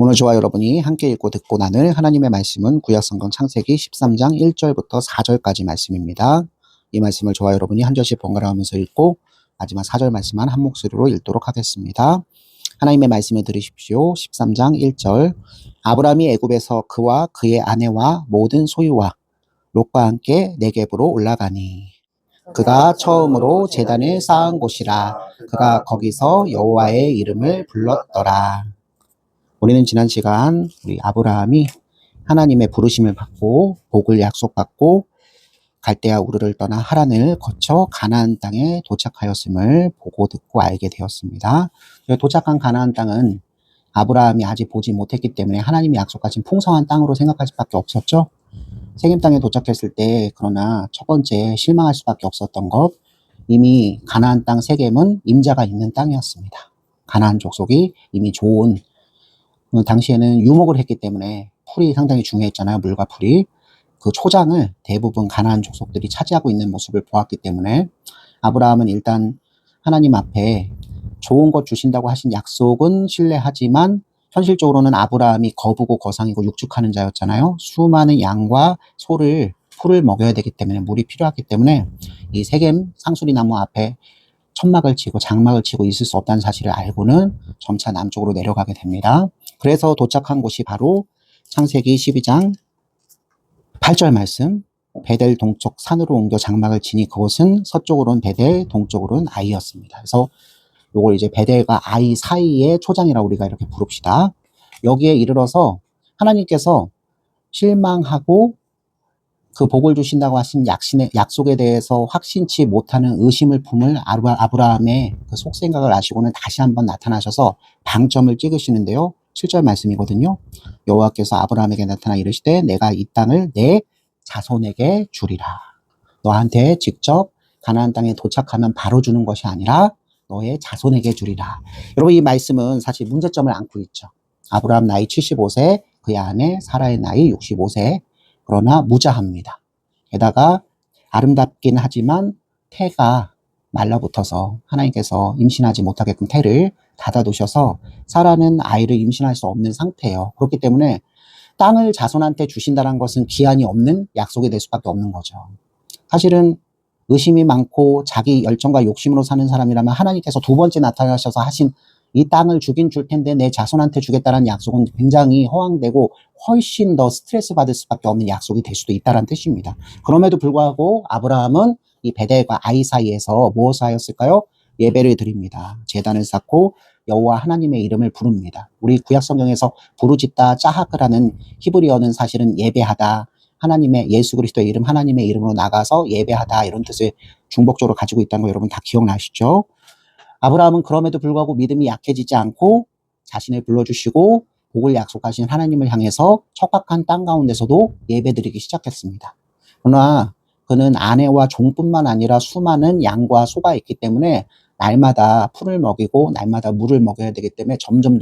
오늘 저와 여러분이 함께 읽고 듣고 나눌 하나님의 말씀은 구약성경 창세기 13장 1절부터 4절까지 말씀입니다. 이 말씀을 저와 여러분이 한 절씩 번갈아 가면서 읽고 마지막 4절 말씀만 한 목소리로 읽도록 하겠습니다. 하나님의 말씀을 들으십시오. 13장 1절. 아브라함이 애굽에서 그와 그의 아내와 모든 소유와 롯과 함께 네겝으로 올라가니 그가 처음으로 제단을 쌓은 곳이라. 그가 거기서 여호와의 이름을 불렀더라. 우리는 지난 시간 우리 아브라함이 하나님의 부르심을 받고 복을 약속받고 갈대아 우르를 떠나 하란을 거쳐 가나안 땅에 도착하였음을 보고 듣고 알게 되었습니다. 도착한 가나안 땅은 아브라함이 아직 보지 못했기 때문에 하나님이 약속하신 풍성한 땅으로 생각할 수밖에 없었죠. 세겜 땅에 도착했을 때 그러나 첫 번째 실망할 수밖에 없었던 것, 이미 가나안 땅 세겜은 임자가 있는 땅이었습니다. 가나안 족속이 이미 좋은, 당시에는 유목을 했기 때문에 풀이 상당히 중요했잖아요. 물과 풀이. 그 초장을 대부분 가나안 족속들이 차지하고 있는 모습을 보았기 때문에 아브라함은 일단 하나님 앞에 좋은 것 주신다고 하신 약속은 신뢰하지만 현실적으로는 아브라함이 거부고 거상이고 육축하는 자였잖아요. 수많은 양과 소를 풀을 먹여야 되기 때문에 물이 필요하기 때문에 이 세겜 상수리 나무 앞에 천막을 치고 장막을 치고 있을 수 없다는 사실을 알고는 점차 남쪽으로 내려가게 됩니다. 그래서 도착한 곳이 바로 창세기 12장 8절 말씀, 베델 동쪽 산으로 옮겨 장막을 치니 그곳은 서쪽으로는 베델, 동쪽으로는 아이였습니다. 그래서 요걸 이제 베델과 아이 사이의 초장이라고 우리가 이렇게 부릅시다. 여기에 이르러서 하나님께서 실망하고 그 복을 주신다고 하신 약속에 대해서 확신치 못하는 의심을 품을 아브라함의 그 속생각을 아시고는 다시 한번 나타나셔서 방점을 찍으시는데요. 7절 말씀이거든요. 여호와께서 아브라함에게 나타나 이르시되 내가 이 땅을 내 자손에게 주리라. 너한테 직접 가나안 땅에 도착하면 바로 주는 것이 아니라 너의 자손에게 주리라. 여러분, 이 말씀은 사실 문제점을 안고 있죠. 아브라함 나이 75세, 그의 아내 사라의 나이 65세. 그러나 무자합니다. 게다가 아름답긴 하지만 태가 말라붙어서 하나님께서 임신하지 못하게끔 태를 닫아두셔서 사라는 아이를 임신할 수 없는 상태예요. 그렇기 때문에 땅을 자손한테 주신다는 것은 기한이 없는 약속이 될 수밖에 없는 거죠. 사실은 의심이 많고 자기 열정과 욕심으로 사는 사람이라면 하나님께서 두 번째 나타나셔서 하신 이 땅을 주긴 줄 텐데 내 자손한테 주겠다는 약속은 굉장히 허황되고 훨씬 더 스트레스 받을 수밖에 없는 약속이 될 수도 있다는 뜻입니다. 그럼에도 불구하고 아브라함은 이 베델과 아이 사이에서 무엇을 하였을까요? 예배를 드립니다. 제단을 쌓고 여호와 하나님의 이름을 부릅니다. 우리 구약성경에서 부르짖다 짜하크라는 히브리어는 사실은 예배하다, 하나님의 예수 그리스도의 이름, 하나님의 이름으로 나가서 예배하다, 이런 뜻을 중복적으로 가지고 있다는 거 여러분 다 기억나시죠? 아브라함은 그럼에도 불구하고 믿음이 약해지지 않고 자신을 불러주시고 복을 약속하신 하나님을 향해서 척박한 땅 가운데서도 예배드리기 시작했습니다. 그러나 그는 아내와 종뿐만 아니라 수많은 양과 소가 있기 때문에 날마다 풀을 먹이고 날마다 물을 먹여야 되기 때문에 점점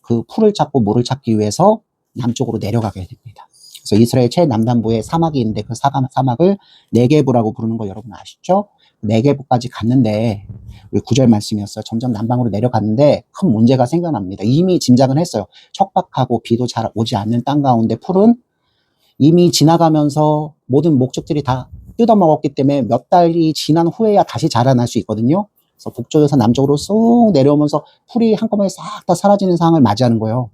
그 풀을 찾고 물을 찾기 위해서 남쪽으로 내려가게 됩니다. 그래서 이스라엘 최남단부에 사막이 있는데 그 사막을 네게브라고 부르는 거 여러분 아시죠? 네게브까지 갔는데 우리 9절 말씀이었어요. 점점 남방으로 내려갔는데 큰 문제가 생겨납니다. 이미 짐작은 했어요. 척박하고 비도 잘 오지 않는 땅 가운데 풀은 이미 지나가면서 모든 목적들이 다 뜯어먹었기 때문에 몇 달이 지난 후에야 다시 자라날 수 있거든요. 그래서 북쪽에서 남쪽으로 쑥 내려오면서 풀이 한꺼번에 싹 다 사라지는 상황을 맞이하는 거예요.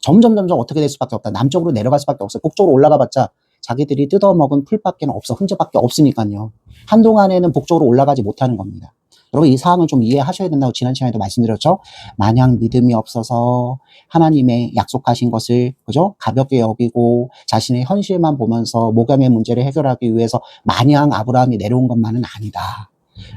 점점 어떻게 될 수밖에 없다. 남쪽으로 내려갈 수밖에 없어요. 북쪽으로 올라가봤자 자기들이 뜯어먹은 풀밖에 없어. 흔적밖에 없으니까요. 한동안에는 북쪽으로 올라가지 못하는 겁니다. 여러분, 이 사항을 좀 이해하셔야 된다고 지난 시간에도 말씀드렸죠. 마냥 믿음이 없어서 하나님의 약속하신 것을 그죠? 가볍게 여기고 자신의 현실만 보면서 목양의 문제를 해결하기 위해서 마냥 아브라함이 내려온 것만은 아니다.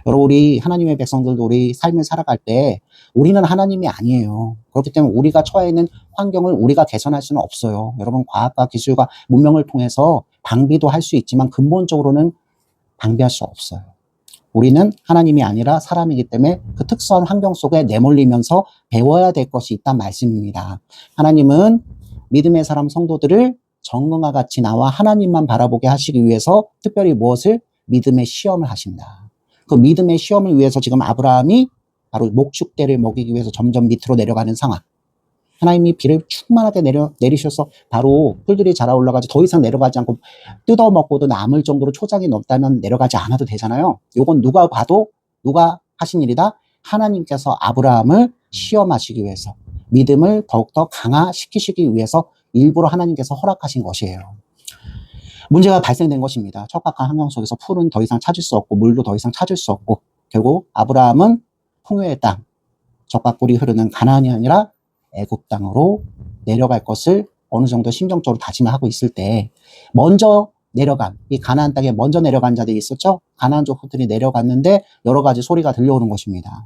여러분, 우리 하나님의 백성들도 우리 삶을 살아갈 때 우리는 하나님이 아니에요. 그렇기 때문에 우리가 처해 있는 환경을 우리가 개선할 수는 없어요. 여러분, 과학과 기술과 문명을 통해서 방비도 할 수 있지만 근본적으로는 방비할 수 없어요. 우리는 하나님이 아니라 사람이기 때문에 그 특수한 환경 속에 내몰리면서 배워야 될 것이 있단 말씀입니다. 하나님은 믿음의 사람 성도들을 정금과 같이 나와 하나님만 바라보게 하시기 위해서 특별히 무엇을? 믿음의 시험을 하십니다. 그 믿음의 시험을 위해서 지금 아브라함이 바로 목축대를 먹이기 위해서 점점 밑으로 내려가는 상황. 하나님이 비를 충만하게 내리셔서 바로 풀들이 자라 올라가지 더 이상 내려가지 않고 뜯어먹고도 남을 정도로 초장이 넘다면 내려가지 않아도 되잖아요. 요건 누가 봐도 누가 하신 일이다? 하나님께서 아브라함을 시험하시기 위해서, 믿음을 더욱더 강화시키시기 위해서 일부러 하나님께서 허락하신 것이에요. 문제가 발생된 것입니다. 척박한 환경 속에서 풀은 더 이상 찾을 수 없고 물도 더 이상 찾을 수 없고, 결국 아브라함은 풍요의 땅, 적과꿀이 흐르는 가나안이 아니라 애굽 땅으로 내려갈 것을 어느 정도 심정적으로 다짐을 하고 있을 때, 먼저 내려간, 이 가나안 땅에 먼저 내려간 자들이 있었죠. 가나안 족속들이 내려갔는데 여러 가지 소리가 들려오는 것입니다.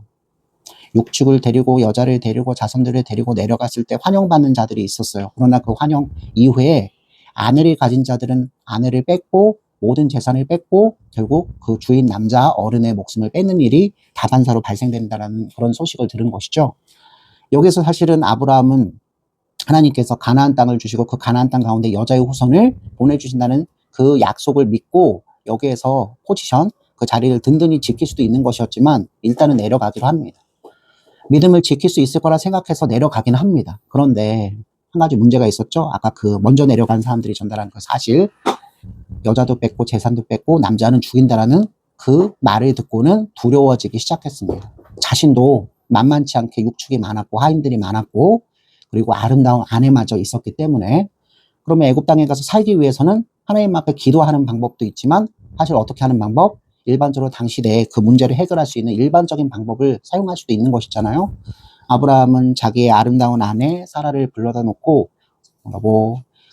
육축을 데리고 여자를 데리고 자손들을 데리고 내려갔을 때 환영받는 자들이 있었어요. 그러나 그 환영 이후에 아내를 가진 자들은 아내를 뺏고 모든 재산을 뺏고 결국 그 주인 남자 어른의 목숨을 뺏는 일이 다반사로 발생된다는 그런 소식을 들은 것이죠. 여기서 사실은 아브라함은 하나님께서 가나안 땅을 주시고 그 가나안 땅 가운데 여자의 후손을 보내주신다는 그 약속을 믿고 여기에서 포지션, 그 자리를 든든히 지킬 수도 있는 것이었지만 일단은 내려가기로 합니다. 믿음을 지킬 수 있을 거라 생각해서 내려가긴 합니다. 그런데 한 가지 문제가 있었죠. 아까 그 먼저 내려간 사람들이 전달한 그 사실, 여자도 뺏고 재산도 뺏고 남자는 죽인다라는 그 말을 듣고는 두려워지기 시작했습니다. 자신도 만만치 않게 육축이 많았고 하인들이 많았고 그리고 아름다운 아내마저 있었기 때문에, 그러면 애굽 땅에 가서 살기 위해서는 하나님 앞에 기도하는 방법도 있지만 사실 어떻게 하는 방법? 일반적으로 당시 내에 그 문제를 해결할 수 있는 일반적인 방법을 사용할 수도 있는 것이잖아요. 아브라함은 자기의 아름다운 아내 사라를 불러다 놓고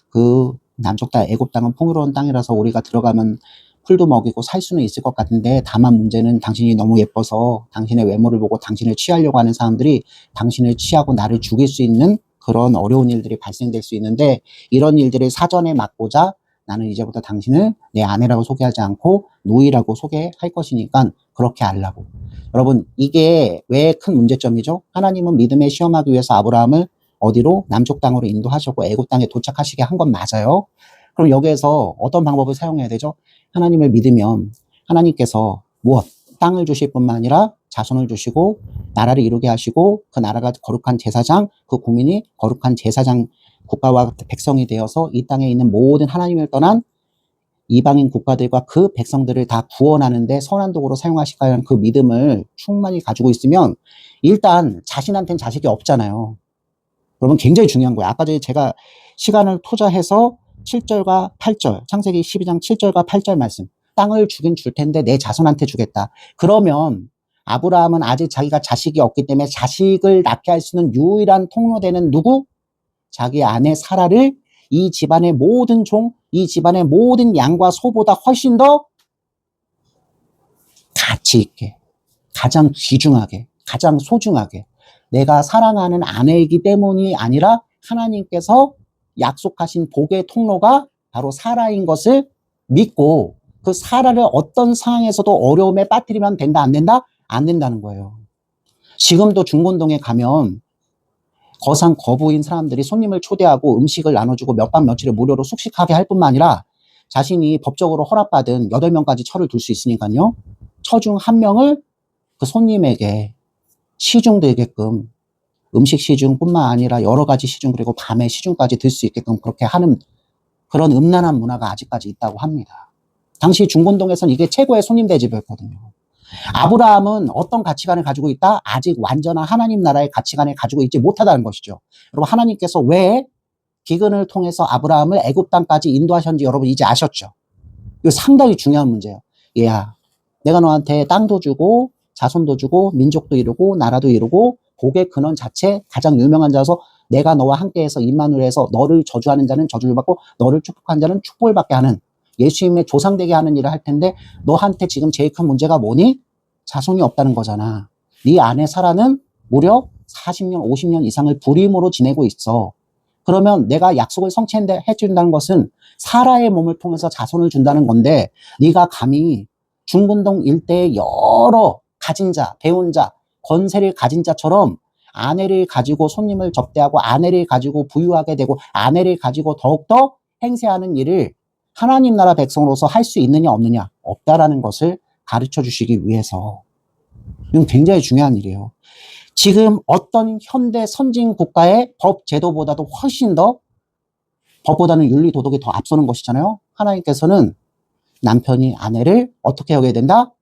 그 남쪽 땅 애굽 땅은 풍요로운 땅이라서 우리가 들어가면 풀도 먹이고 살 수는 있을 것 같은데, 다만 문제는 당신이 너무 예뻐서 당신의 외모를 보고 당신을 취하려고 하는 사람들이 당신을 취하고 나를 죽일 수 있는 그런 어려운 일들이 발생될 수 있는데, 이런 일들을 사전에 막고자 나는 이제부터 당신을 내 아내라고 소개하지 않고 노이라고 소개할 것이니까 그렇게 하려고. 여러분, 이게 왜 큰 문제점이죠? 하나님은 믿음에 시험하기 위해서 아브라함을 어디로? 남쪽 땅으로 인도하셨고 애굽 땅에 도착하시게 한 건 맞아요. 그럼 여기에서 어떤 방법을 사용해야 되죠? 하나님을 믿으면 하나님께서 무엇? 땅을 주실 뿐만 아니라 자손을 주시고 나라를 이루게 하시고 그 나라가 거룩한 제사장, 그 국민이 거룩한 제사장 국가와 백성이 되어서 이 땅에 있는 모든 하나님을 떠난 이방인 국가들과 그 백성들을 다 구원하는데 선한 도구로 사용하실까 하는 그 믿음을 충만히 가지고 있으면 일단 자신한테는 자식이 없잖아요. 그러면 굉장히 중요한 거예요. 아까 전에 제가 시간을 투자해서 7절과 8절, 창세기 12장 7절과 8절 말씀, 땅을 주긴 줄 텐데 내 자손한테 주겠다. 그러면 아브라함은 아직 자기가 자식이 없기 때문에 자식을 낳게 할 수 있는 유일한 통로되는 누구? 자기 아내 사라를 이 집안의 모든 종, 이 집안의 모든 양과 소보다 훨씬 더 가치 있게, 가장 귀중하게, 가장 소중하게 내가 사랑하는 아내이기 때문이 아니라 하나님께서 약속하신 복의 통로가 바로 사라인 것을 믿고 그 사라를 어떤 상황에서도 어려움에 빠뜨리면 된다, 안 된다? 안 된다는 거예요. 지금도 중곤동에 가면 거상 거부인 사람들이 손님을 초대하고 음식을 나눠주고 몇 밤 며칠을 무료로 숙식하게 할 뿐만 아니라 자신이 법적으로 허락받은 8명까지 처를 둘 수 있으니까요. 처 중 1명을 그 손님에게 시중되게끔 음식 시중뿐만 아니라 여러 가지 시중 그리고 밤에 시중까지 들 수 있게끔 그렇게 하는 그런 음란한 문화가 아직까지 있다고 합니다. 당시 중곤동에서는 이게 최고의 손님 대접이었거든요. 아브라함은 어떤 가치관을 가지고 있다? 아직 완전한 하나님 나라의 가치관을 가지고 있지 못하다는 것이죠. 여러분, 하나님께서 왜 기근을 통해서 아브라함을 애굽 땅까지 인도하셨는지 여러분 이제 아셨죠? 이거 상당히 중요한 문제예요. 얘야, 내가 너한테 땅도 주고 자손도 주고 민족도 이루고 나라도 이루고 복의 근원 자체 가장 유명한 자여서 내가 너와 함께해서 임마누엘에서 너를 저주하는 자는 저주를 받고 너를 축복한 자는 축복을 받게 하는 예수님의 조상되게 하는 일을 할 텐데 너한테 지금 제일 큰 문제가 뭐니? 자손이 없다는 거잖아. 네 아내 사라는 무려 40년, 50년 이상을 불임으로 지내고 있어. 그러면 내가 약속을 성취해 준다는 것은 사라의 몸을 통해서 자손을 준다는 건데 네가 감히 중군동 일대의 여러 가진 자, 배운 자, 권세를 가진 자처럼 아내를 가지고 손님을 접대하고 아내를 가지고 부유하게 되고 아내를 가지고 더욱더 행세하는 일을 하나님 나라 백성으로서 할 수 있느냐 없느냐? 없다라는 것을 가르쳐 주시기 위해서. 이건 굉장히 중요한 일이에요. 지금 어떤 현대 선진 국가의 법 제도보다도 훨씬 더 법보다는 윤리 도덕이 더 앞서는 것이잖아요. 하나님께서는 남편이 아내를 어떻게 여겨야 된다?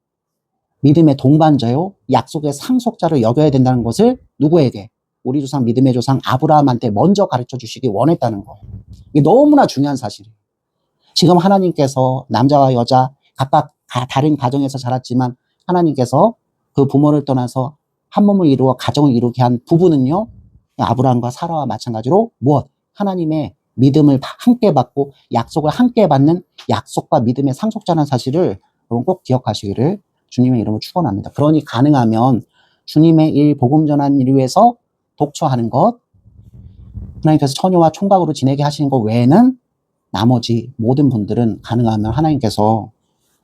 믿음의 동반자요, 약속의 상속자로 여겨야 된다는 것을 누구에게? 우리 조상 믿음의 조상 아브라함한테 먼저 가르쳐 주시기 원했다는 거예요. 이게 너무나 중요한 사실이에요. 지금 하나님께서 남자와 여자 각각 다른 가정에서 자랐지만 하나님께서 그 부모를 떠나서 한 몸을 이루어 가정을 이루게 한 부부는요, 아브라함과 사라와 마찬가지로 무엇? 하나님의 믿음을 함께 받고 약속을 함께 받는 약속과 믿음의 상속자라는 사실을 여러분 꼭 기억하시기를 주님의 이름으로 축원합니다. 그러니 가능하면 주님의 일, 복음 전하는 일 위해서 독처하는 것, 하나님께서 처녀와 총각으로 지내게 하시는 것 외에는 나머지 모든 분들은 가능하면 하나님께서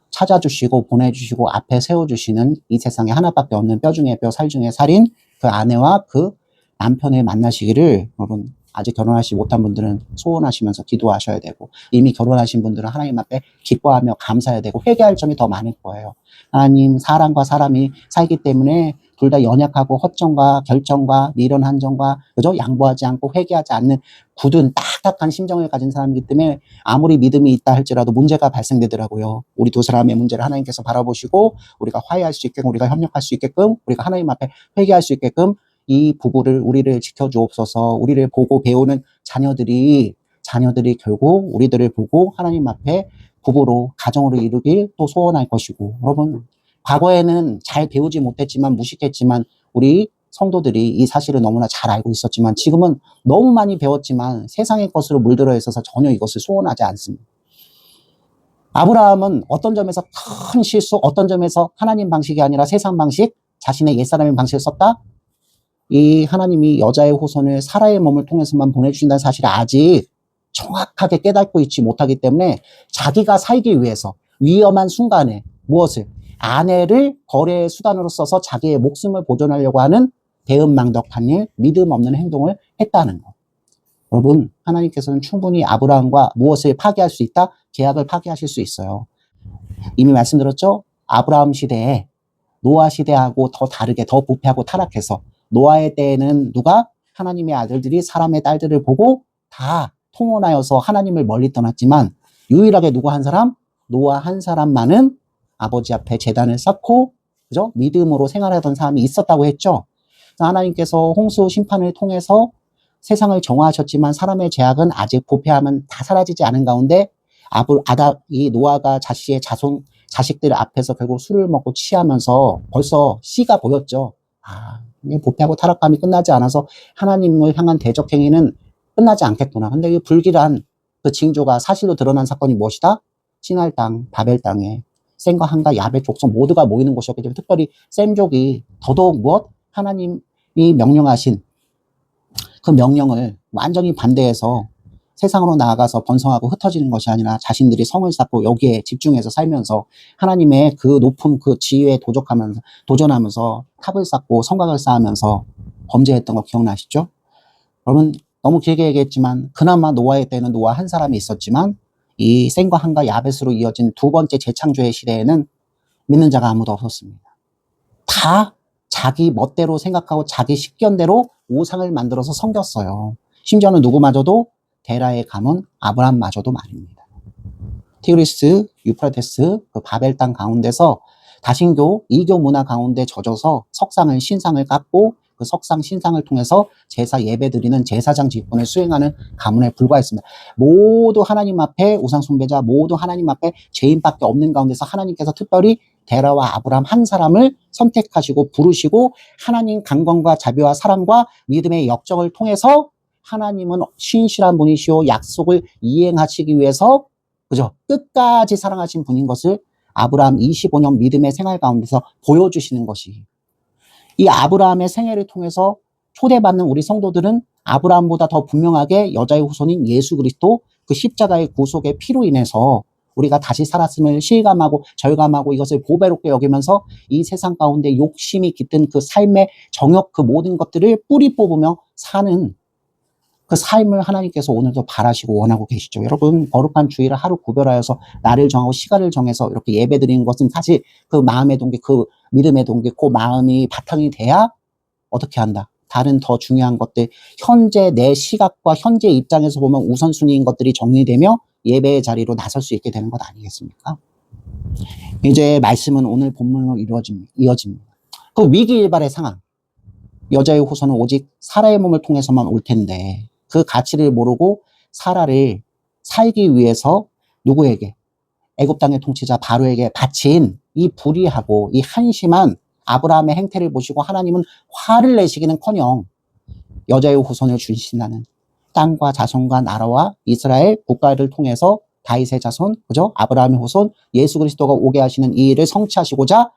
찾아주시고 보내주시고 앞에 세워주시는 이 세상에 하나밖에 없는 뼈 중에 뼈, 살 중에 살인 그 아내와 그 남편을 만나시기를 여러분 아직 결혼하지 못한 분들은 소원하시면서 기도하셔야 되고, 이미 결혼하신 분들은 하나님 앞에 기뻐하며 감사해야 되고 회개할 점이 더 많을 거예요. 하나님, 사람과 사람이 살기 때문에 둘 다 연약하고 허점과 결정과 미련 한정과 그죠? 양보하지 않고 회개하지 않는 굳은 딱딱한 심정을 가진 사람이기 때문에 아무리 믿음이 있다 할지라도 문제가 발생되더라고요. 우리 두 사람의 문제를 하나님께서 바라보시고 우리가 화해할 수 있게끔, 우리가 협력할 수 있게끔, 우리가 하나님 앞에 회개할 수 있게끔 이 부부를, 우리를 지켜주옵소서. 우리를 보고 배우는 자녀들이 결국 우리들을 보고 하나님 앞에 부부로 가정으로 이루길 또 소원할 것이고, 여러분 과거에는 잘 배우지 못했지만 무식했지만 우리 성도들이 이 사실을 너무나 잘 알고 있었지만 지금은 너무 많이 배웠지만 세상의 것으로 물들어 있어서 전혀 이것을 소원하지 않습니다. 아브라함은 어떤 점에서 큰 실수, 어떤 점에서 하나님 방식이 아니라 세상 방식, 자신의 옛사람의 방식을 썼다? 이 하나님이 여자의 후손을 사라의 몸을 통해서만 보내주신다는 사실을 아직 정확하게 깨닫고 있지 못하기 때문에 자기가 살기 위해서 위험한 순간에 무엇을? 아내를 거래의 수단으로 써서 자기의 목숨을 보존하려고 하는 배은망덕한 일, 믿음 없는 행동을 했다는 것. 여러분, 하나님께서는 충분히 아브라함과 무엇을 파괴할 수 있다? 계약을 파괴하실 수 있어요. 이미 말씀드렸죠? 아브라함 시대에 노아 시대하고 더 다르게 더 부패하고 타락해서 노아의 때에는 누가? 하나님의 아들들이 사람의 딸들을 보고 다 통혼하여서 하나님을 멀리 떠났지만 유일하게 누구 한 사람? 노아 한 사람만은 아버지 앞에 제단을 쌓고 그죠? 믿음으로 생활하던 사람이 있었다고 했죠. 하나님께서 홍수 심판을 통해서 세상을 정화하셨지만 사람의 죄악은 아직 부패함은 다 사라지지 않은 가운데 이 노아가 자신의 자식들 앞에서 결국 술을 먹고 취하면서 벌써 씨가 보였죠. 부패하고 타락감이 끝나지 않아서 하나님을 향한 대적 행위는 끝나지 않겠구나. 근데 이 불길한 그 징조가 사실로 드러난 사건이 무엇이다? 시날 땅, 바벨 땅에 셈과 함과 야벳 족속 모두가 모이는 곳이었기 때문에 특별히 셈족이 더더욱 무엇? 하나님이 명령하신 그 명령을 완전히 반대해서 세상으로 나아가서 번성하고 흩어지는 것이 아니라 자신들이 성을 쌓고 여기에 집중해서 살면서 하나님의 그 높은 그 지위에 도전하면서 탑을 쌓고 성곽을 쌓으면서 범죄했던 거 기억나시죠? 여러분 너무 길게 얘기했지만 그나마 노아의 때는 노아 한 사람이 있었지만 이 셈과 함과 야벳으로 이어진 두 번째 재창조의 시대에는 믿는 자가 아무도 없었습니다. 다 자기 멋대로 생각하고 자기 식견대로 우상을 만들어서 섬겼어요. 심지어는 누구마저도 데라의 가문 아브람마저도 말입니다. 티그리스, 유프라테스 그 바벨 땅 가운데서 다신교, 이교 문화 가운데 젖어서 석상을 신상을 깎고 그 석상 신상을 통해서 제사 예배 드리는 제사장 직분을 수행하는 가문에 불과했습니다. 모두 하나님 앞에 우상 숭배자, 모두 하나님 앞에 죄인밖에 없는 가운데서 하나님께서 특별히 데라와 아브람 한 사람을 선택하시고 부르시고 하나님 강권과 자비와 사랑과 믿음의 역정을 통해서 하나님은 신실한 분이시오 약속을 이행하시기 위해서 그죠? 끝까지 사랑하신 분인 것을 아브라함 25년 믿음의 생활 가운데서 보여주시는 것이, 이 아브라함의 생애를 통해서 초대받는 우리 성도들은 아브라함보다 더 분명하게 여자의 후손인 예수 그리스도 그 십자가의 구속의 피로 인해서 우리가 다시 살았음을 실감하고 절감하고 이것을 보배롭게 여기면서 이 세상 가운데 욕심이 깃든 그 삶의 정욕 그 모든 것들을 뿌리 뽑으며 사는 그 삶을 하나님께서 오늘도 바라시고 원하고 계시죠. 여러분 거룩한 주일을 하루 구별하여서 날을 정하고 시간을 정해서 이렇게 예배 드리는 것은 사실 그 마음의 동기, 그 믿음의 동기, 그 마음이 바탕이 돼야 어떻게 한다? 다른 더 중요한 것들, 현재 내 시각과 현재 입장에서 보면 우선순위인 것들이 정리되며 예배의 자리로 나설 수 있게 되는 것 아니겠습니까? 이제 말씀은 오늘 본문으로 이어집니다. 그 위기일발의 상황. 여자의 후손은 오직 사라의 몸을 통해서만 올 텐데 그 가치를 모르고 사라를 살기 위해서 누구에게? 애굽 땅의 통치자 바로에게 바친 이 불의하고 이 한심한 아브라함의 행태를 보시고 하나님은 화를 내시기는커녕 여자의 후손을 준신하는 땅과 자손과 나라와 이스라엘 국가를 통해서 다윗의 자손, 그죠? 아브라함의 후손, 예수 그리스도가 오게 하시는 이 일을 성취하시고자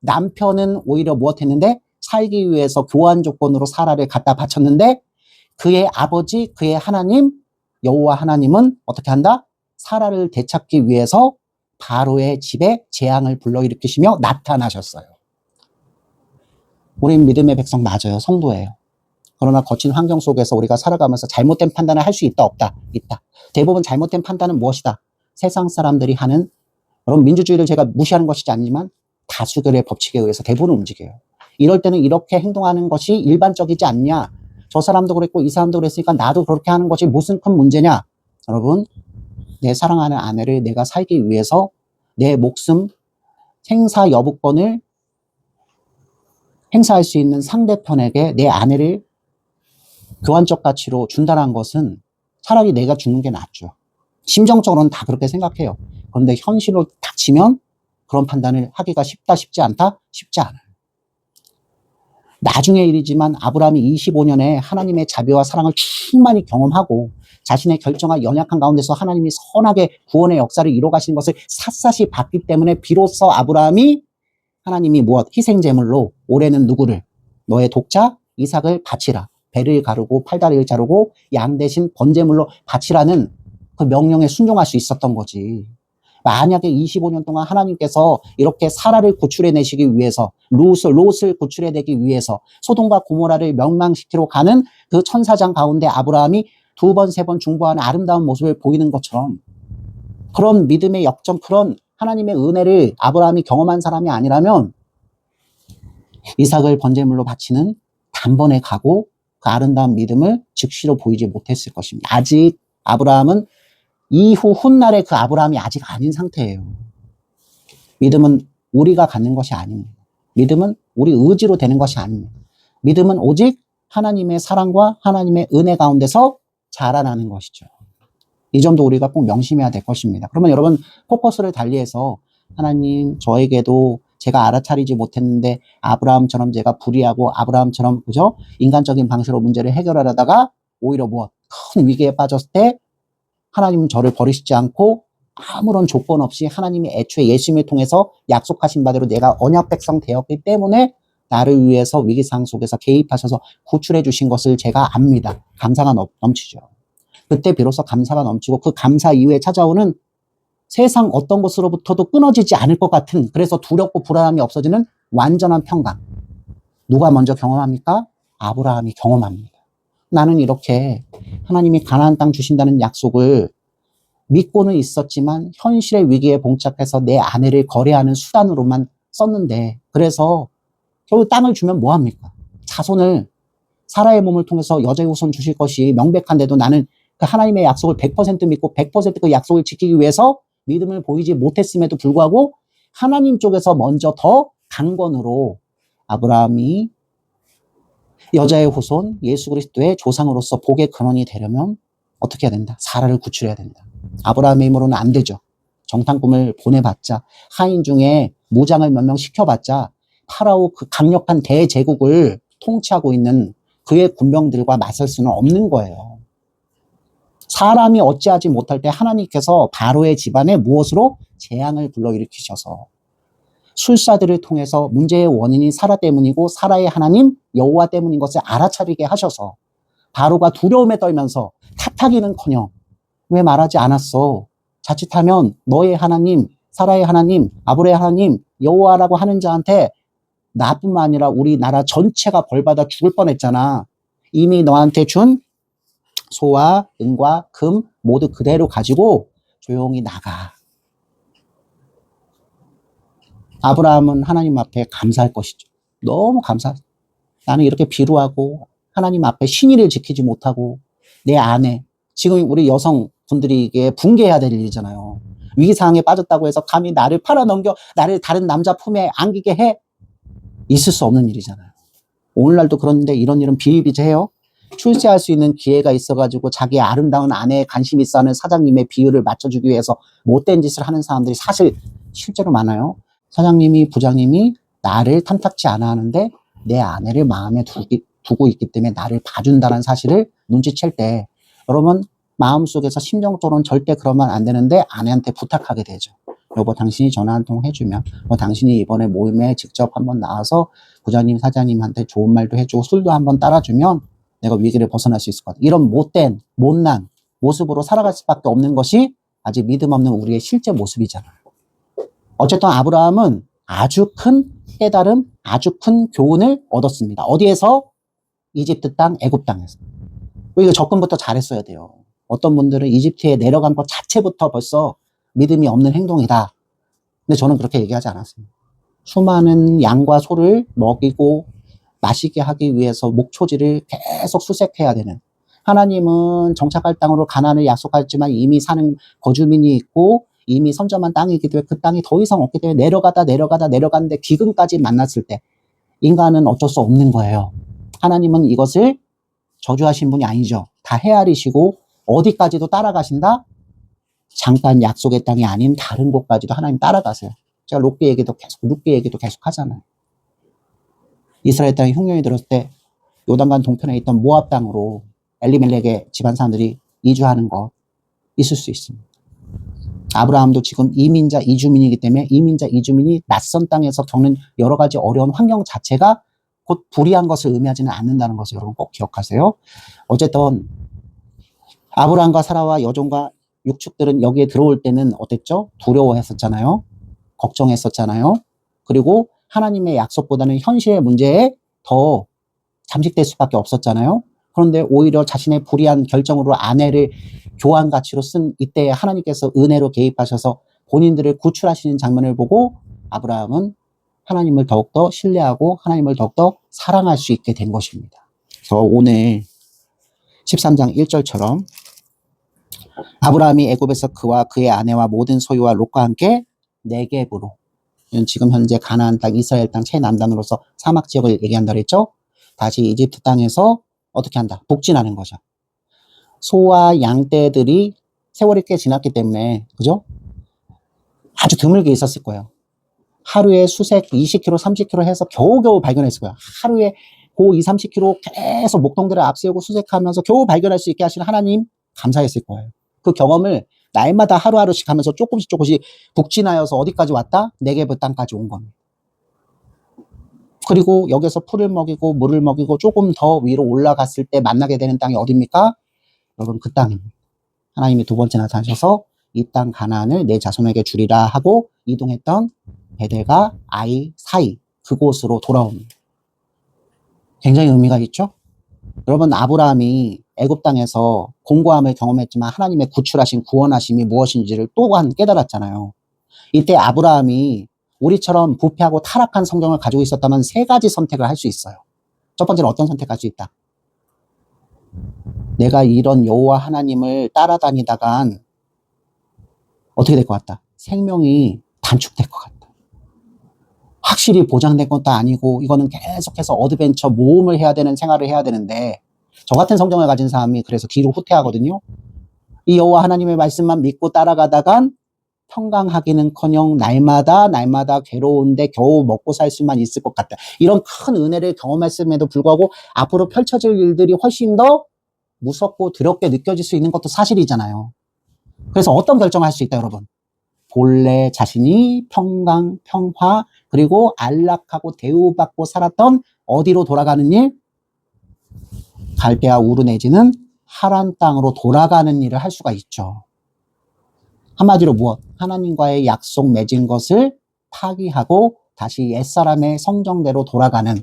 남편은 오히려 무엇했는데 살기 위해서 교환 조건으로 사라를 갖다 바쳤는데 그의 아버지, 그의 하나님, 여호와 하나님은 어떻게 한다? 사라를 되찾기 위해서 바로의 집에 재앙을 불러일으키시며 나타나셨어요. 우린 믿음의 백성 맞아요. 성도예요. 그러나 거친 환경 속에서 우리가 살아가면서 잘못된 판단을 할 수 있다, 없다? 있다. 대부분 잘못된 판단은 무엇이다? 세상 사람들이 하는, 여러분 민주주의를 제가 무시하는 것이지 않지만 다수결의 법칙에 의해서 대부분 움직여요. 이럴 때는 이렇게 행동하는 것이 일반적이지 않냐? 저 사람도 그랬고 이 사람도 그랬으니까 나도 그렇게 하는 것이 무슨 큰 문제냐? 여러분, 내 사랑하는 아내를 내가 살기 위해서 내 목숨, 생사 여부권을 행사할 수 있는 상대편에게 내 아내를 교환적 가치로 준다는 것은 차라리 내가 죽는 게 낫죠. 심정적으로는 다 그렇게 생각해요. 그런데 현실로 닥치면 그런 판단을 하기가 쉽다, 쉽지 않다? 쉽지 않아요. 나중의 일이지만 아브라함이 25년에 하나님의 자비와 사랑을 충만히 경험하고 자신의 결정과 연약한 가운데서 하나님이 선하게 구원의 역사를 이뤄 가신 것을 샅샅이 봤기 때문에 비로소 아브라함이 하나님이 무엇? 희생제물로 올해는 누구를? 너의 독자 이삭을 바치라. 배를 가르고 팔다리를 자르고 양 대신 번제물로 바치라는 그 명령에 순종할 수 있었던 거지. 만약에 25년 동안 하나님께서 이렇게 사라를 구출해내시기 위해서 롯을 구출해내기 위해서 소돔과 고모라를 멸망시키러 가는 그 천사장 가운데 아브라함이 두 번, 세 번 중보하는 아름다운 모습을 보이는 것처럼 그런 믿음의 역정, 그런 하나님의 은혜를 아브라함이 경험한 사람이 아니라면 이삭을 번제물로 바치는 단번에 가고 그 아름다운 믿음을 즉시로 보이지 못했을 것입니다. 아직 아브라함은 이후 훗날의 그 아브라함이 아직 아닌 상태예요. 믿음은 우리가 갖는 것이 아닙니다. 믿음은 우리 의지로 되는 것이 아닙니다. 믿음은 오직 하나님의 사랑과 하나님의 은혜 가운데서 자라나는 것이죠. 이 점도 우리가 꼭 명심해야 될 것입니다. 그러면 여러분 포커스를 달리해서 하나님 저에게도 제가 알아차리지 못했는데 아브라함처럼 제가 불의하고 아브라함처럼 그죠? 인간적인 방식으로 문제를 해결하려다가 오히려 큰 위기에 빠졌을 때 하나님은 저를 버리시지 않고 아무런 조건 없이 하나님이 애초에 예수님을 통해서 약속하신 바대로 내가 언약 백성 되었기 때문에 나를 위해서 위기상 속에서 개입하셔서 구출해 주신 것을 제가 압니다. 감사가 넘치죠. 그때 비로소 감사가 넘치고 그 감사 이후에 찾아오는 세상 어떤 것으로부터도 끊어지지 않을 것 같은, 그래서 두렵고 불안함이 없어지는 완전한 평강. 누가 먼저 경험합니까? 아브라함이 경험합니다. 나는 이렇게 하나님이 가나안 땅 주신다는 약속을 믿고는 있었지만 현실의 위기에 봉착해서 내 아내를 거래하는 수단으로만 썼는데, 그래서 결국 땅을 주면 뭐합니까? 자손을 사라의 몸을 통해서 여자의 후손 주실 것이 명백한데도 나는 그 하나님의 약속을 100% 믿고 100%그 약속을 지키기 위해서 믿음을 보이지 못했음에도 불구하고 하나님 쪽에서 먼저 더 강권으로 아브라함이 여자의 후손 예수 그리스도의 조상으로서 복의 근원이 되려면 어떻게 해야 된다? 사라를 구출해야 된다. 아브라함의 힘으로는 안 되죠. 정탐꾼을 보내봤자, 하인 중에 무장을 몇 명 시켜봤자 파라오 그 강력한 대제국을 통치하고 있는 그의 군병들과 맞설 수는 없는 거예요. 사람이 어찌하지 못할 때 하나님께서 바로의 집안에 무엇으로? 재앙을 불러일으키셔서 술사들을 통해서 문제의 원인이 사라 때문이고 사라의 하나님 여호와 때문인 것을 알아차리게 하셔서 바로가 두려움에 떨면서 탓하기는커녕 왜 말하지 않았어? 자칫하면 너의 하나님, 사라의 하나님, 아브라의 하나님 여호와라고 하는 자한테 나뿐만 아니라 우리나라 전체가 벌받아 죽을 뻔했잖아. 이미 너한테 준 소와 은과 금 모두 그대로 가지고 조용히 나가. 아브라함은 하나님 앞에 감사할 것이죠. 너무 감사. 나는 이렇게 비루하고 하나님 앞에 신의를 지키지 못하고 내 아내, 지금 우리 여성분들이 이게 붕괴해야 될 일이잖아요. 위기상황에 빠졌다고 해서 감히 나를 팔아넘겨 나를 다른 남자 품에 안기게 해? 있을 수 없는 일이잖아요. 오늘날도 그런데 이런 일은 비일비재해요. 출세할 수 있는 기회가 있어가지고 자기 아름다운 아내에 관심 있어 하는 사장님의 비율을 맞춰주기 위해서 못된 짓을 하는 사람들이 사실 실제로 많아요. 사장님이, 부장님이 나를 탐탁치 않아 하는데 내 아내를 마음에 두고 있기 때문에 나를 봐준다는 사실을 눈치챌 때 여러분 마음속에서 심정적으로는 절대 그러면 안 되는데 아내한테 부탁하게 되죠. 여보, 당신이 전화 한 통 해주면, 당신이 이번에 모임에 직접 한번 나와서 부장님, 사장님한테 좋은 말도 해주고 술도 한번 따라주면 내가 위기를 벗어날 수 있을 것 같아. 이런 못된, 못난 모습으로 살아갈 수밖에 없는 것이 아직 믿음 없는 우리의 실제 모습이잖아요. 어쨌든 아브라함은 아주 큰 깨달음, 아주 큰 교훈을 얻었습니다. 어디에서? 이집트 땅, 애굽 땅에서. 이거 접근부터 잘했어야 돼요. 어떤 분들은 이집트에 내려간 것 자체부터 벌써 믿음이 없는 행동이다. 근데 저는 그렇게 얘기하지 않았습니다. 수많은 양과 소를 먹이고 마시게 하기 위해서 목초지를 계속 수색해야 되는, 하나님은 정착할 땅으로 가나안을 약속했지만 이미 사는 거주민이 있고 이미 선점한 땅이기 때문에 그 땅이 더 이상 없기 때문에 내려가는데 기근까지 만났을 때 인간은 어쩔 수 없는 거예요. 하나님은 이것을 저주하신 분이 아니죠. 다 헤아리시고 어디까지도 따라가신다? 잠깐 약속의 땅이 아닌 다른 곳까지도 하나님 따라가세요. 제가 룻기 얘기도 계속 하잖아요. 이스라엘 땅에 흉년이 들었을 때 요단강 동편에 있던 모압 땅으로 엘리멜렉의 집안 사람들이 이주하는 거 있을 수 있습니다. 아브라함도 지금 이민자 이주민이기 때문에 이민자 이주민이 낯선 땅에서 겪는 여러 가지 어려운 환경 자체가 곧 불의한 것을 의미하지는 않는다는 것을 여러분 꼭 기억하세요. 어쨌든 아브라함과 사라와 여종과 육축들은 여기에 들어올 때는 어땠죠? 두려워했었잖아요. 걱정했었잖아요. 그리고 하나님의 약속보다는 현실의 문제에 더 잠식될 수밖에 없었잖아요. 그런데 오히려 자신의 불의한 결정으로 아내를 교환 가치로 쓴 이때 하나님께서 은혜로 개입하셔서 본인들을 구출하시는 장면을 보고 아브라함은 하나님을 더욱더 신뢰하고 하나님을 더욱더 사랑할 수 있게 된 것입니다. 그래서 오늘 13장 1절처럼 아브라함이 애굽에서 그와 그의 아내와 모든 소유와 롯과 함께 네겝으로, 지금 현재 가나안 땅, 이스라엘 땅 최남단으로서 사막 지역을 얘기한다 그랬죠. 다시 이집트 땅에서 어떻게 한다? 북진하는 거죠. 소와 양떼들이 세월이 꽤 지났기 때문에, 그죠? 아주 드물게 있었을 거예요. 하루에 수색 20km, 30km 해서 겨우겨우 발견했을 거예요. 하루에 고 20, 30km 계속 목동들을 앞세우고 수색하면서 겨우 발견할 수 있게 하시는 하나님 감사했을 거예요. 그 경험을 날마다 하루하루씩 하면서 조금씩 북진하여서 어디까지 왔다? 네겝 땅까지 온 겁니다. 그리고 여기서 풀을 먹이고 물을 먹이고 조금 더 위로 올라갔을 때 만나게 되는 땅이 어디입니까? 여러분 그 땅입니다. 하나님이 두 번째 나타나셔서 이 땅 가나안을 내 자손에게 주리라 하고 이동했던 베델과 아이 사이 그곳으로 돌아옵니다. 굉장히 의미가 있죠? 여러분 아브라함이 애굽 땅에서 공고함을 경험했지만 하나님의 구출하신 구원하심이 무엇인지를 또한 깨달았잖아요. 이때 아브라함이 우리처럼 부패하고 타락한 성경을 가지고 있었다면 세 가지 선택을 할 수 있어요. 첫 번째는 어떤 선택할 수 있다? 내가 이런 여호와 하나님을 따라다니다간 어떻게 될 것 같다? 생명이 단축될 것 같다. 확실히 보장된 것도 아니고 이거는 계속해서 어드벤처 모험을 해야 되는 생활을 해야 되는데 저 같은 성경을 가진 사람이 그래서 뒤로 후퇴하거든요. 이 여호와 하나님의 말씀만 믿고 따라가다간 평강하기는커녕 날마다 괴로운데 겨우 먹고 살 수만 있을 것 같다. 이런 큰 은혜를 경험했음에도 불구하고 앞으로 펼쳐질 일들이 훨씬 더 무섭고 두렵게 느껴질 수 있는 것도 사실이잖아요. 그래서 어떤 결정을 할 수 있다 여러분? 본래 자신이 평강, 평화 그리고 안락하고 대우받고 살았던 어디로 돌아가는 일? 갈대아 우르 내지는 하란 땅으로 돌아가는 일을 할 수가 있죠. 한마디로 무엇? 하나님과의 약속 맺은 것을 파기하고 다시 옛사람의 성정대로 돌아가는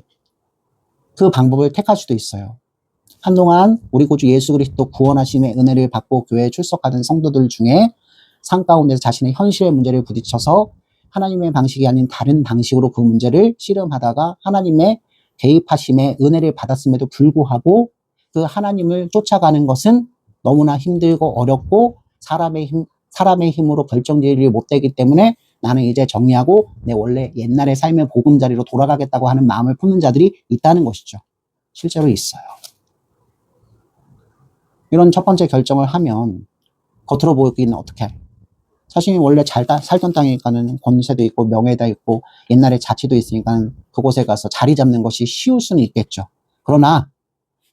그 방법을 택할 수도 있어요. 한동안 우리 구주 예수 그리스도 구원하심의 은혜를 받고 교회에 출석하는 성도들 중에 삶 가운데서 자신의 현실의 문제를 부딪혀서 하나님의 방식이 아닌 다른 방식으로 그 문제를 씨름하다가 하나님의 개입하심에 은혜를 받았음에도 불구하고 그 하나님을 쫓아가는 것은 너무나 힘들고 어렵고 사람의 힘으로 결정지을 못되기 때문에 나는 이제 정리하고 내 원래 옛날의 삶의 보금자리로 돌아가겠다고 하는 마음을 품는 자들이 있다는 것이죠. 실제로 있어요. 이런 첫 번째 결정을 하면 겉으로 보기는 어떻게 해요? 자신이 원래 살던 땅이니까는 권세도 있고 명예도 있고 옛날에 자치도 있으니까 그곳에 가서 자리 잡는 것이 쉬울 수는 있겠죠. 그러나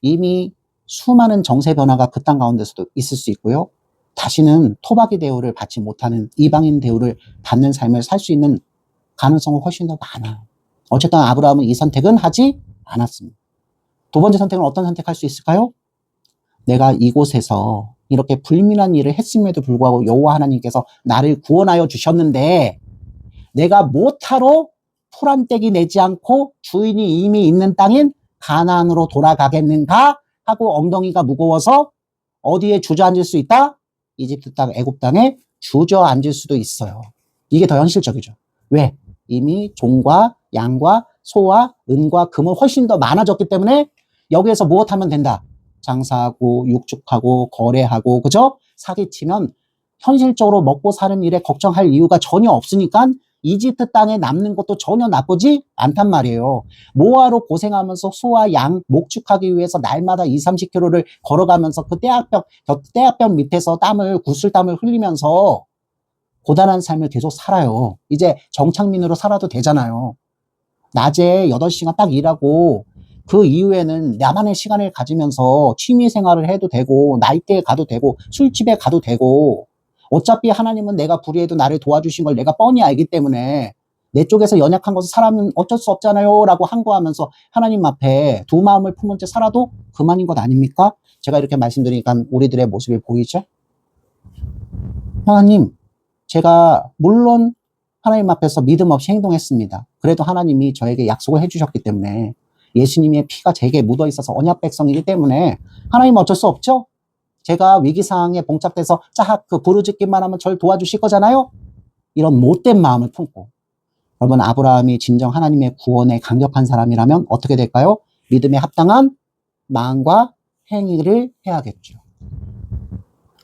이미 수많은 정세 변화가 그 땅 가운데서도 있을 수 있고요. 다시는 토박이 대우를 받지 못하는 이방인 대우를 받는 삶을 살 수 있는 가능성은 훨씬 더 많아요. 어쨌든 아브라함은 이 선택은 하지 않았습니다. 두 번째 선택은 어떤 선택할 수 있을까요? 내가 이곳에서 이렇게 불민한 일을 했음에도 불구하고 여호와 하나님께서 나를 구원하여 주셨는데 내가 못하러 풀한떼기 내지 않고 주인이 이미 있는 땅인 가나안으로 돌아가겠는가 하고 엉덩이가 무거워서 어디에 주저앉을 수 있다? 이집트 땅, 애굽 땅에 주저앉을 수도 있어요. 이게 더 현실적이죠. 왜? 이미 종과 양과 소와 은과 금은 훨씬 더 많아졌기 때문에 여기에서 무엇하면 된다? 장사하고 육축하고 거래하고 그죠? 사기치면 현실적으로 먹고 사는 일에 걱정할 이유가 전혀 없으니까 이집트 땅에 남는 것도 전혀 나쁘지 않단 말이에요. 뭐하러 고생하면서 소와 양 목축하기 위해서 날마다 2, 30km를 걸어가면서 그 떼약볕 밑에서 구슬땀을 흘리면서 고단한 삶을 계속 살아요. 이제 정착민으로 살아도 되잖아요. 낮에 8시간 딱 일하고 그 이후에는 나만의 시간을 가지면서 취미 생활을 해도 되고 나이트에 가도 되고 술집에 가도 되고 어차피 하나님은 내가 불의해도 나를 도와주신 걸 내가 뻔히 알기 때문에 내 쪽에서 연약한 것을 사람은 어쩔 수 없잖아요 라고 항거하면서 하나님 앞에 두 마음을 품은 채 살아도 그만인 것 아닙니까? 제가 이렇게 말씀드리니까 우리들의 모습이 보이죠? 하나님, 제가 물론 하나님 앞에서 믿음 없이 행동했습니다. 그래도 하나님이 저에게 약속을 해주셨기 때문에 예수님의 피가 제게 묻어 있어서 언약 백성이기 때문에 하나님 어쩔 수 없죠? 제가 위기상황에 봉착돼서 부르짖기만 하면 절 도와주실 거잖아요? 이런 못된 마음을 품고 여러분 아브라함이 진정 하나님의 구원에 강력한 사람이라면 어떻게 될까요? 믿음에 합당한 마음과 행위를 해야겠죠.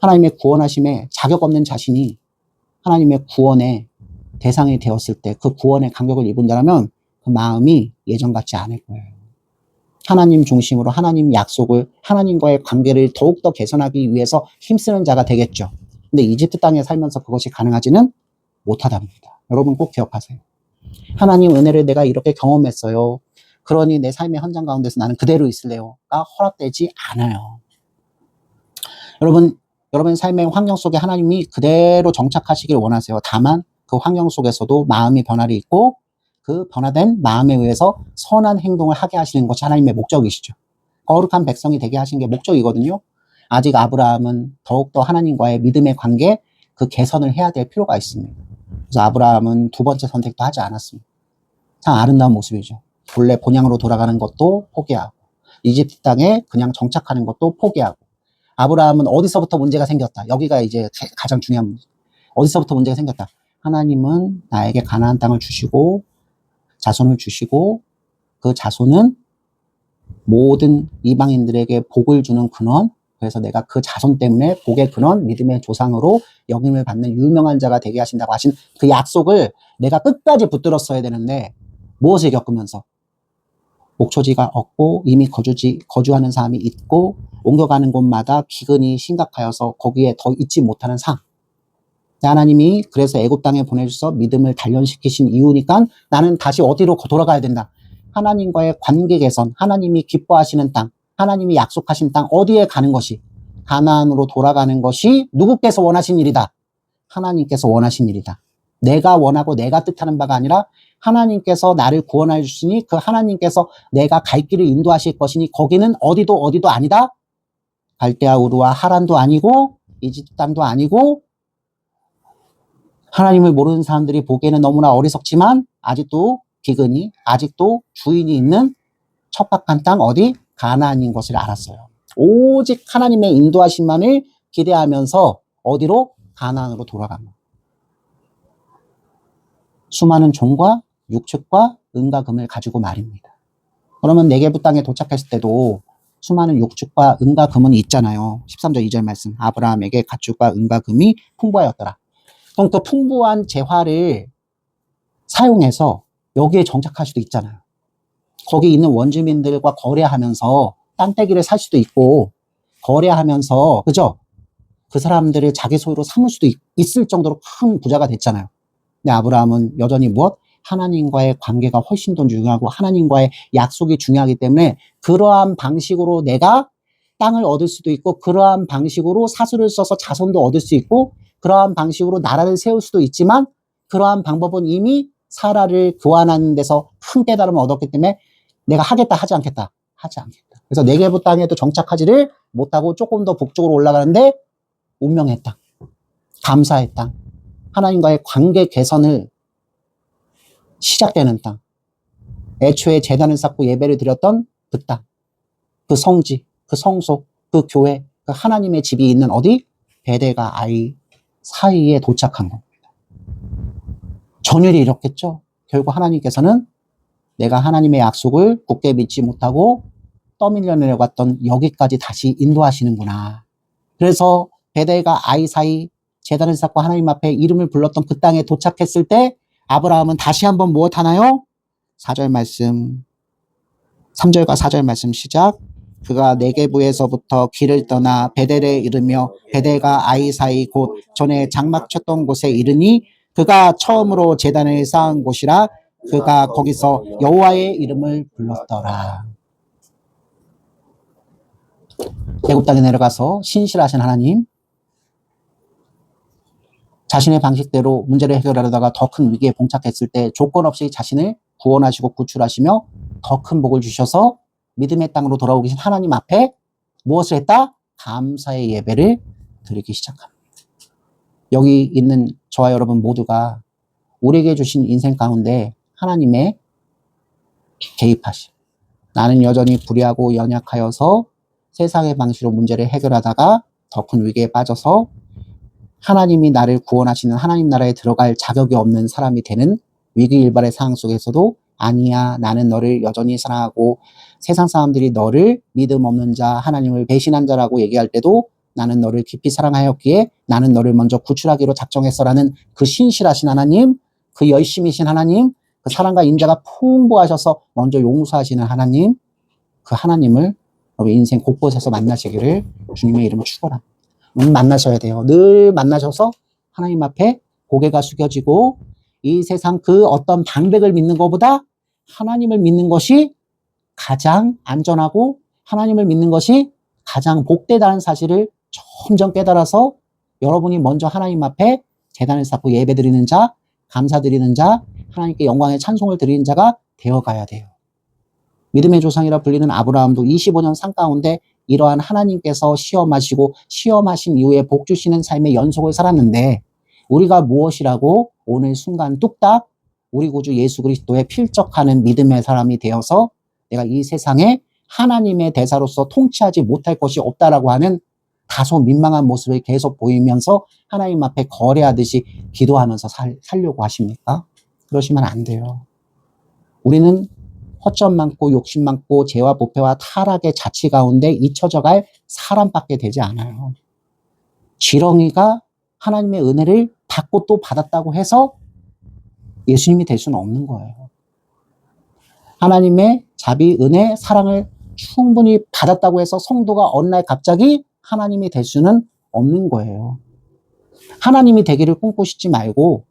하나님의 구원하심에 자격 없는 자신이 하나님의 구원의 대상이 되었을 때 그 구원의 간격을 입은다면 그 마음이 예전 같지 않을 거예요. 하나님 중심으로 하나님 약속을 하나님과의 관계를 더욱더 개선하기 위해서 힘쓰는 자가 되겠죠. 근데 이집트 땅에 살면서 그것이 가능하지는 못하답니다. 여러분 꼭 기억하세요. 하나님 은혜를 내가 이렇게 경험했어요. 그러니 내 삶의 현장 가운데서 나는 그대로 있을래요가 허락되지 않아요. 여러분 삶의 환경 속에 하나님이 그대로 정착하시길 원하세요. 다만 그 환경 속에서도 마음이 변화를 있고 그 변화된 마음에 의해서 선한 행동을 하게 하시는 것이 하나님의 목적이시죠. 거룩한 백성이 되게 하신 게 목적이거든요. 아직 아브라함은 더욱더 하나님과의 믿음의 관계 그 개선을 해야 될 필요가 있습니다. 그래서 아브라함은 두 번째 선택도 하지 않았습니다. 참 아름다운 모습이죠. 본래 본향으로 돌아가는 것도 포기하고 이집트 땅에 그냥 정착하는 것도 포기하고 아브라함은 어디서부터 문제가 생겼다. 여기가 이제 가장 중요한 문제. 어디서부터 문제가 생겼다. 하나님은 나에게 가나안 땅을 주시고 자손을 주시고 그 자손은 모든 이방인들에게 복을 주는 근원, 그래서 내가 그 자손 때문에 복의 근원, 믿음의 조상으로 여김을 받는 유명한 자가 되게 하신다고 하신 그 약속을 내가 끝까지 붙들었어야 되는데 무엇을 겪으면서 목초지가 없고 이미 거주하는 사람이 있고 옮겨가는 곳마다 기근이 심각하여서 거기에 더 있지 못하는 상황. 하나님이 그래서 애굽 땅에 보내주셔서 믿음을 단련시키신 이유니까 나는 다시 어디로 돌아가야 된다. 하나님과의 관계 개선, 하나님이 기뻐하시는 땅, 하나님이 약속하신 땅 어디에 가는 것이 가나안으로 돌아가는 것이 누구께서 원하신 일이다. 하나님께서 원하신 일이다. 내가 원하고 내가 뜻하는 바가 아니라 하나님께서 나를 구원해 주시니 그 하나님께서 내가 갈 길을 인도하실 것이니 거기는 어디도 아니다. 갈대아 우르와 하란도 아니고 이집트 땅도 아니고 하나님을 모르는 사람들이 보기에는 너무나 어리석지만 아직도 기근이 아직도 주인이 있는 척박한 땅 어디? 가나안인 것을 알았어요. 오직 하나님의 인도하심만을 기대하면서 어디로? 가나안으로 돌아갑니다. 수많은 종과 육축과 은과 금을 가지고 말입니다. 그러면 네게부 땅에 도착했을 때도 수많은 육축과 은과 금은 있잖아요. 13절 2절 말씀. 아브라함에게 가축과 은과 금이 풍부하였더라. 그럼 그 풍부한 재화를 사용해서 여기에 정착할 수도 있잖아요. 거기 있는 원주민들과 거래하면서 땅떼기를 살 수도 있고, 거래하면서, 그죠? 그 사람들을 자기 소유로 삼을 수도 있을 정도로 큰 부자가 됐잖아요. 근데 아브라함은 여전히 무엇? 하나님과의 관계가 훨씬 더 중요하고 하나님과의 약속이 중요하기 때문에 그러한 방식으로 내가 땅을 얻을 수도 있고, 그러한 방식으로 사수를 써서 자손도 얻을 수 있고, 그러한 방식으로 나라를 세울 수도 있지만, 그러한 방법은 이미 사라를 교환하는 데서 큰 깨달음을 얻었기 때문에 내가 하겠다 하지 않겠다 하지 않겠다. 그래서 네게부 땅에도 정착하지를 못하고 조금 더 북쪽으로 올라가는데 운명의 땅, 감사의 땅, 하나님과의 관계 개선을 시작되는 땅, 애초에 제단을 쌓고 예배를 드렸던 그 땅, 그 성지, 그 성소, 그 교회, 그 하나님의 집이 있는 어디? 베델과 아이 사이에 도착한 겁니다. 전율이 이렇겠죠. 결국 하나님께서는 내가 하나님의 약속을 굳게 믿지 못하고 떠밀려 내려갔던 여기까지 다시 인도하시는구나. 그래서 베델과 아이 사이 제단을 쌓고 하나님 앞에 이름을 불렀던 그 땅에 도착했을 때 아브라함은 다시 한번 무엇 하나요? 4절 말씀, 3절과 4절 말씀 시작. 그가 네게부에서부터 길을 떠나 베델에 이르며 베델과 아이 사이 곧 전에 장막 쳤던 곳에 이르니 그가 처음으로 제단을 쌓은 곳이라 그가 거기서 여호와의 이름을 불렀더라. 애굽 땅에 내려가서 신실하신 하나님, 자신의 방식대로 문제를 해결하려다가 더 큰 위기에 봉착했을 때 조건 없이 자신을 구원하시고 구출하시며 더 큰 복을 주셔서 믿음의 땅으로 돌아오고 계신 하나님 앞에 무엇을 했다? 감사의 예배를 드리기 시작합니다. 여기 있는 저와 여러분 모두가 우리에게 주신 인생 가운데 하나님의 개입하심, 나는 여전히 불의하고 연약하여서 세상의 방식으로 문제를 해결하다가 더 큰 위기에 빠져서 하나님이 나를 구원하시는 하나님 나라에 들어갈 자격이 없는 사람이 되는 위기일발의 상황 속에서도 아니야, 나는 너를 여전히 사랑하고 세상 사람들이 너를 믿음 없는 자, 하나님을 배신한 자라고 얘기할 때도 나는 너를 깊이 사랑하였기에 나는 너를 먼저 구출하기로 작정했어라는 그 신실하신 하나님, 그 열심이신 하나님, 그 사랑과 인자가 풍부하셔서 먼저 용서하시는 하나님, 그 하나님을 여러분 인생 곳곳에서 만나시기를 주님의 이름으로 축원합니다. 만나셔야 돼요. 늘 만나셔서 하나님 앞에 고개가 숙여지고 이 세상 그 어떤 방백을 믿는 것보다 하나님을 믿는 것이 가장 안전하고 하나님을 믿는 것이 가장 복되다는 사실을 점점 깨달아서 여러분이 먼저 하나님 앞에 제단을 쌓고 예배드리는 자, 감사드리는 자, 하나님께 영광의 찬송을 드리는 자가 되어가야 돼요. 믿음의 조상이라 불리는 아브라함도 25년 산 가운데 이러한 하나님께서 시험하시고 시험하신 이후에 복 주시는 삶의 연속을 살았는데 우리가 무엇이라고 오늘 순간 뚝딱 우리 구주 예수 그리스도에 필적하는 믿음의 사람이 되어서 내가 이 세상에 하나님의 대사로서 통치하지 못할 것이 없다라고 하는 다소 민망한 모습을 계속 보이면서 하나님 앞에 거래하듯이 기도하면서 살려고 하십니까? 그러시면 안 돼요. 우리는 허점 많고 욕심 많고 죄와 부패와 타락의 자치 가운데 잊혀져갈 사람밖에 되지 않아요. 지렁이가 하나님의 은혜를 받고 또 받았다고 해서 예수님이 될 수는 없는 거예요. 하나님의 자비, 은혜, 사랑을 충분히 받았다고 해서 성도가 어느 날 갑자기 하나님이 될 수는 없는 거예요. 하나님이 되기를 꿈꾸시지 말고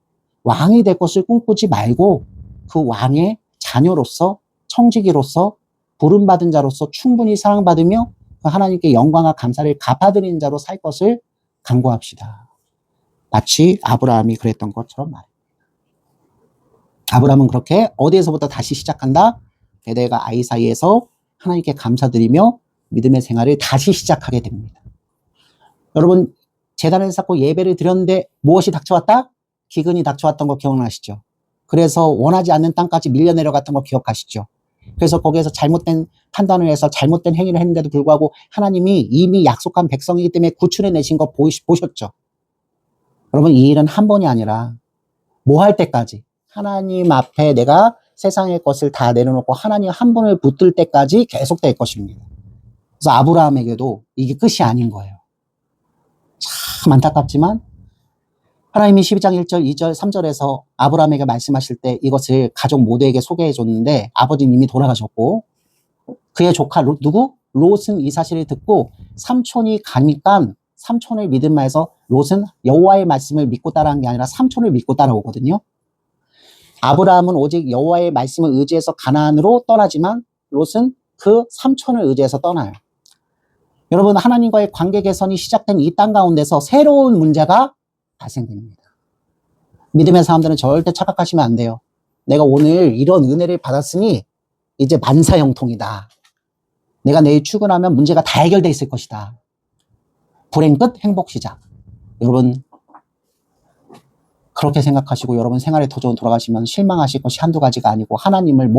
왕이 될 것을 꿈꾸지 말고 그 왕의 자녀로서 청지기로서 부름받은 자로서 충분히 사랑받으며 하나님께 영광과 감사를 갚아드리는 자로 살 것을 간구합시다. 마치 아브라함이 그랬던 것처럼 말입니다. 아브라함은 그렇게 어디에서부터 다시 시작한다? 베델과 아이 사이에서 하나님께 감사드리며 믿음의 생활을 다시 시작하게 됩니다. 여러분 제단을 쌓고 예배를 드렸는데 무엇이 닥쳐왔다? 기근이 닥쳐왔던 거 기억나시죠? 그래서 원하지 않는 땅까지 밀려 내려갔던 거 기억하시죠? 그래서 거기에서 잘못된 판단을 해서 잘못된 행위를 했는데도 불구하고 하나님이 이미 약속한 백성이기 때문에 구출해 내신 거 보셨죠? 여러분 이 일은 한 번이 아니라 뭐 할 때까지 하나님 앞에 내가 세상의 것을 다 내려놓고 하나님 한 분을 붙들 때까지 계속될 것입니다. 그래서 아브라함에게도 이게 끝이 아닌 거예요. 참 안타깝지만 하나님이 12장 1절, 2절, 3절에서 아브라함에게 말씀하실 때 이것을 가족 모두에게 소개해 줬는데 아버지는 이미 돌아가셨고 그의 조카 누구? 롯은 이 사실을 듣고 삼촌이 가니까 삼촌을 믿음하여서 롯은 여호와의 말씀을 믿고 따라한 게 아니라 삼촌을 믿고 따라오거든요. 아브라함은 오직 여호와의 말씀을 의지해서 가나안으로 떠나지만 롯은 그 삼촌을 의지해서 떠나요. 여러분, 하나님과의 관계 개선이 시작된 이 땅 가운데서 새로운 문제가 발생됩니다. 믿음의 사람들은 절대 착각하시면 안 돼요. 내가 오늘 이런 은혜를 받았으니 이제 만사형통이다. 내가 내일 출근하면 문제가 다 해결돼 있을 것이다. 불행 끝, 행복 시작. 여러분, 그렇게 생각하시고 여러분 생활의 도전 돌아가시면 실망하실 것이 한두 가지가 아니고 하나님을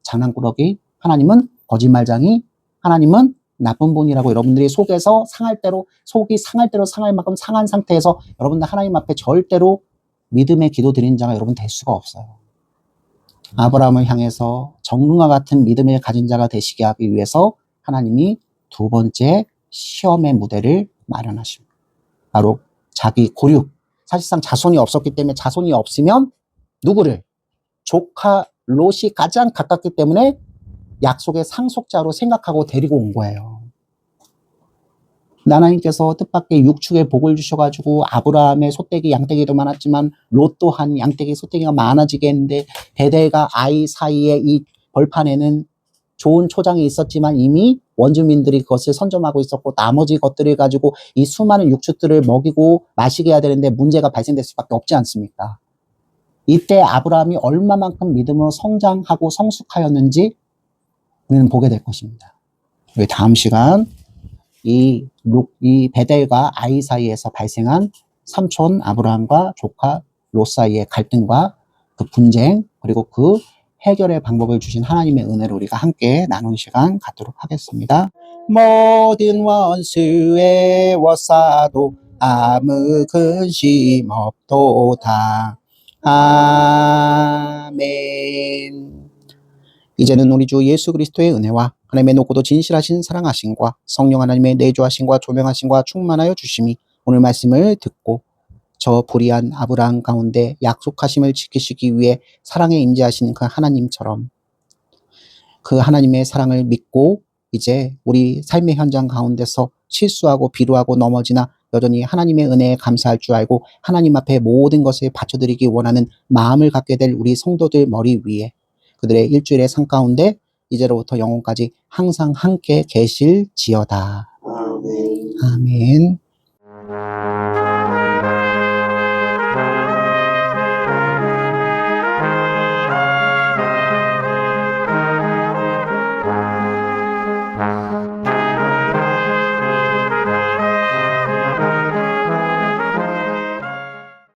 장난꾸러기, 하나님은 거짓말장이, 하나님은 나쁜 분이라고 여러분들이 속에서 속이 상할 대로 상할 만큼 상한 상태에서 여러분들 하나님 앞에 절대로 믿음의 기도 드리는 자가 여러분 될 수가 없어요. 아브라함을 향해서 정릉과 같은 믿음을 가진 자가 되시게 하기 위해서 하나님이 두 번째 시험의 무대를 마련하십니다. 바로 자기 고륙. 사실상 자손이 없었기 때문에 자손이 없으면 누구를? 조카 롯이 가장 가깝기 때문에 약속의 상속자로 생각하고 데리고 온 거예요. 하나님께서 뜻밖의 육축의 복을 주셔가지고 아브라함의 소떼기 양떼기도 많았지만 롯 또한 양떼기 소떼기가 많아지게 했는데 베델과 아이 사이에 이 벌판에는 좋은 초장이 있었지만 이미 원주민들이 그것을 선점하고 있었고 나머지 것들을 가지고 이 수많은 육축들을 먹이고 마시게 해야 되는데 문제가 발생될 수밖에 없지 않습니까? 이때 아브라함이 얼마만큼 믿음으로 성장하고 성숙하였는지 우리는 보게 될 것입니다. 우리 다음 시간 이 베델과 아이 사이에서 발생한 삼촌 아브라함과 조카 롯 사이의 갈등과 그 분쟁 그리고 그 해결의 방법을 주신 하나님의 은혜를 우리가 함께 나눈 시간 갖도록 하겠습니다. 모든 원수의 워싸도 아무 근심 없도다. 아멘. 이제는 우리 주 예수 그리스도의 은혜와 하나님의 높고도 진실하신 사랑하심과 성령 하나님의 내주하심과 조명하심과 충만하여 주심이 오늘 말씀을 듣고 저 불의한 아브라함 가운데 약속하심을 지키시기 위해 사랑에 임재하신 그 하나님처럼 그 하나님의 사랑을 믿고 이제 우리 삶의 현장 가운데서 실수하고 비루하고 넘어지나 여전히 하나님의 은혜에 감사할 줄 알고 하나님 앞에 모든 것을 바쳐드리기 원하는 마음을 갖게 될 우리 성도들 머리 위에 그들의 일주일의 삶 가운데 이제로부터 영원까지 항상 함께 계실지어다. 아멘. 아멘.